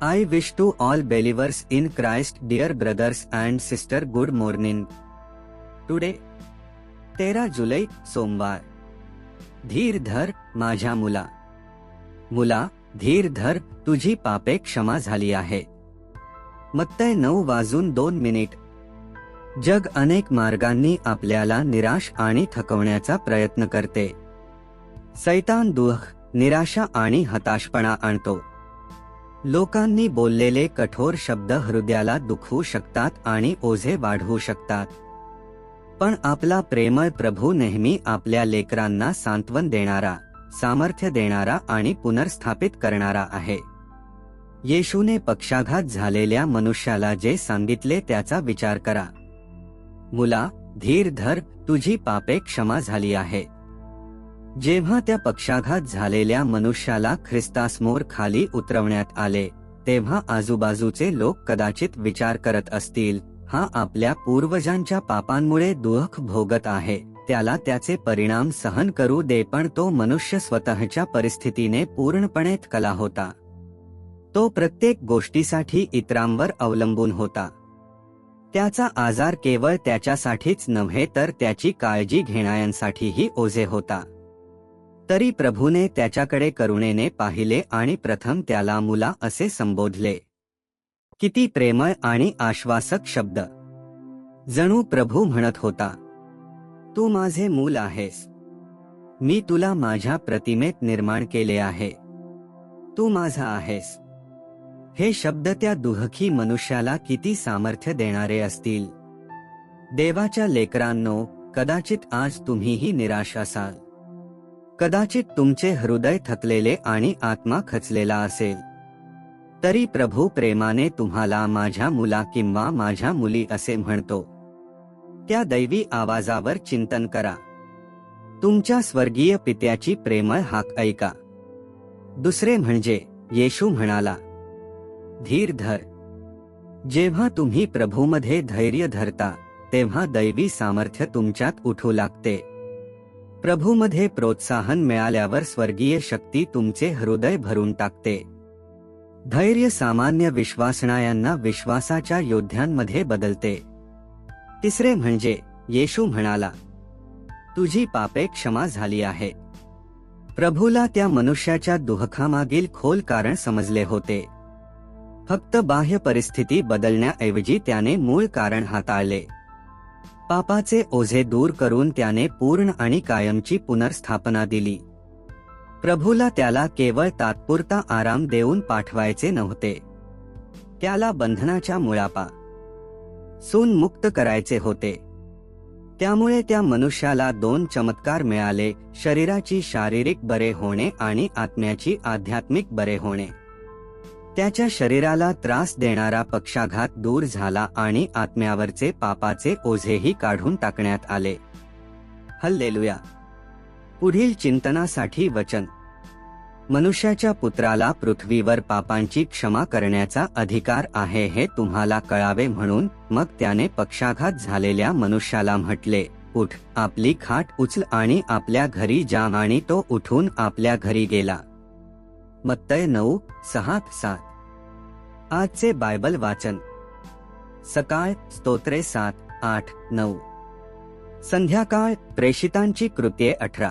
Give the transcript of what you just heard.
I wish to all believers in Christ, dear brothers and sister, good morning. Today, 13 जुलै, सोमवार. धीर धर माझ्या मुला. मुला, धीर धर, तुझी पापे क्षमा झाली आहे. मत्तय 9:02. जग अनेक मार्गांनी आपल्याला निराश आणि थकवण्याचा प्रयत्न करते. सैतान दुःख, निराशा आणि हताशपणा आणतो. लोकांनी बोललेले कठोर शब्द हृदयाला दुखवू शकतात आणि ओझे वाढवू शकतात. पण आपला प्रेमळ प्रभू नेहमी आपल्या लेकरांना सांत्वन देणारा, सामर्थ्य देणारा आणि पुनर्स्थापित करणारा आहे. येशूने पक्षाघात झालेल्या मनुष्याला जे सांगितले त्याचा विचार करा. मुला, धीर धर, तुझी पापे क्षमा झाली आहे. जेव्हा त्या पक्षाघात झालेल्या मनुष्याला ख्रिस्तासमोर खाली उतरवण्यात आले, तेव्हा आजूबाजूचे लोक कदाचित विचार करत असतील, हा आपल्या पूर्वजांच्या पापांमुळे दुःख भोगत आहे, त्याला त्याचे परिणाम सहन करू दे. पण तो मनुष्य स्वतःच्या परिस्थितीने पूर्णपणे थकला होता. तो प्रत्येक गोष्टीसाठी इतरांवर अवलंबून होता. त्याचा आजार केवळ त्याच्यासाठीच नव्हे तर त्याची काळजी घेणाऱ्यांसाठीही ओझे होता. तरी प्रभूने त्याच्याकडे करुणेने पाहिले आणि प्रथम त्याला मुला असे संबोधले. किती प्रेमळ आणि आश्वासक शब्द! जणू प्रभू म्हणत होता, तू माझे मूल आहेस. मी तुला माझ्या प्रतिमेत निर्माण केले आहे. तू माझा आहेस. हे शब्द त्या दुःखी मनुष्याला किती सामर्थ्य देणारे असतील. देवाच्या लेकरांनो, कदाचित आज तुम्हीही निराश असाल. कदाचित तुमचे हृदय थकलेले आणि आत्मा खचलेला असेल. तरी प्रभू प्रेमाने तुम्हाला माझ्या मुला किंवा माझ्या मुली असे म्हणतो. त्या दैवी आवाजावर चिंतन करा. तुमच्या स्वर्गीय पित्याची प्रेमळ हाक ऐका. दुसरे म्हणजे येशू म्हणाला, धीर धर. जेव्हा तुम्ही प्रभूमध्ये धैर्य धरता, तेव्हा दैवी सामर्थ्य तुमच्यात उठू लागते. प्रभूमध्ये प्रोत्साहन मिळाल्यावर स्वर्गीय शक्ती तुमचे हृदय भरून टाकते. धैर्य सामान्य विश्वासणाऱ्यांना विश्वासाच्या योद्ध्यांमध्ये बदलते. तिसरे म्हणजे येशू म्हणाला, तुझी पापे क्षमा झाली आहे. प्रभूला त्या मनुष्याच्या दुःखामागील खोल कारण समजले होते. फक्त बाह्य परिस्थिती बदलण्याऐवजी त्याने मूळ कारण हाताळले. पापाचे ओझे दूर करून त्याने पूर्ण आणि कायमची पुनर्स्थापना दिली. प्रभूला त्याला केवळ तात्पुरता आराम देऊन पाठवायचे नव्हते. त्याला बंधनाच्या मुळापासून मुक्त करायचे होते. त्यामुळे त्या मनुष्याला 2 चमत्कार मिळाले, शरीराची शारीरिक बरे होणे आणि आत्म्याची आध्यात्मिक बरे होणे. त्याच्या शरीराला त्रास देणारा पक्षाघात दूर झाला आणि आत्म्यावरचे पापाचे ओझेही काढून टाकण्यात आले. हल्लेलुया. पुढील चिंतनासाठी वचन. मनुष्याच्या पुत्राला पृथ्वीवर पापांची क्षमा करण्याचा अधिकार आहे हे तुम्हाला कळावे म्हणून मग त्याने पक्षाघात झालेल्या मनुष्याला म्हटले, उठ, आपली खाट उचल आणि आपल्या घरी जा. आणि तो उठून आपल्या घरी गेला. मत्तय 9:6-7. आजचे बायबल वाचन. सकाळ स्तोत्रे 7:8-9. संध्याकाळ प्रेषितांची कृत्ये 18.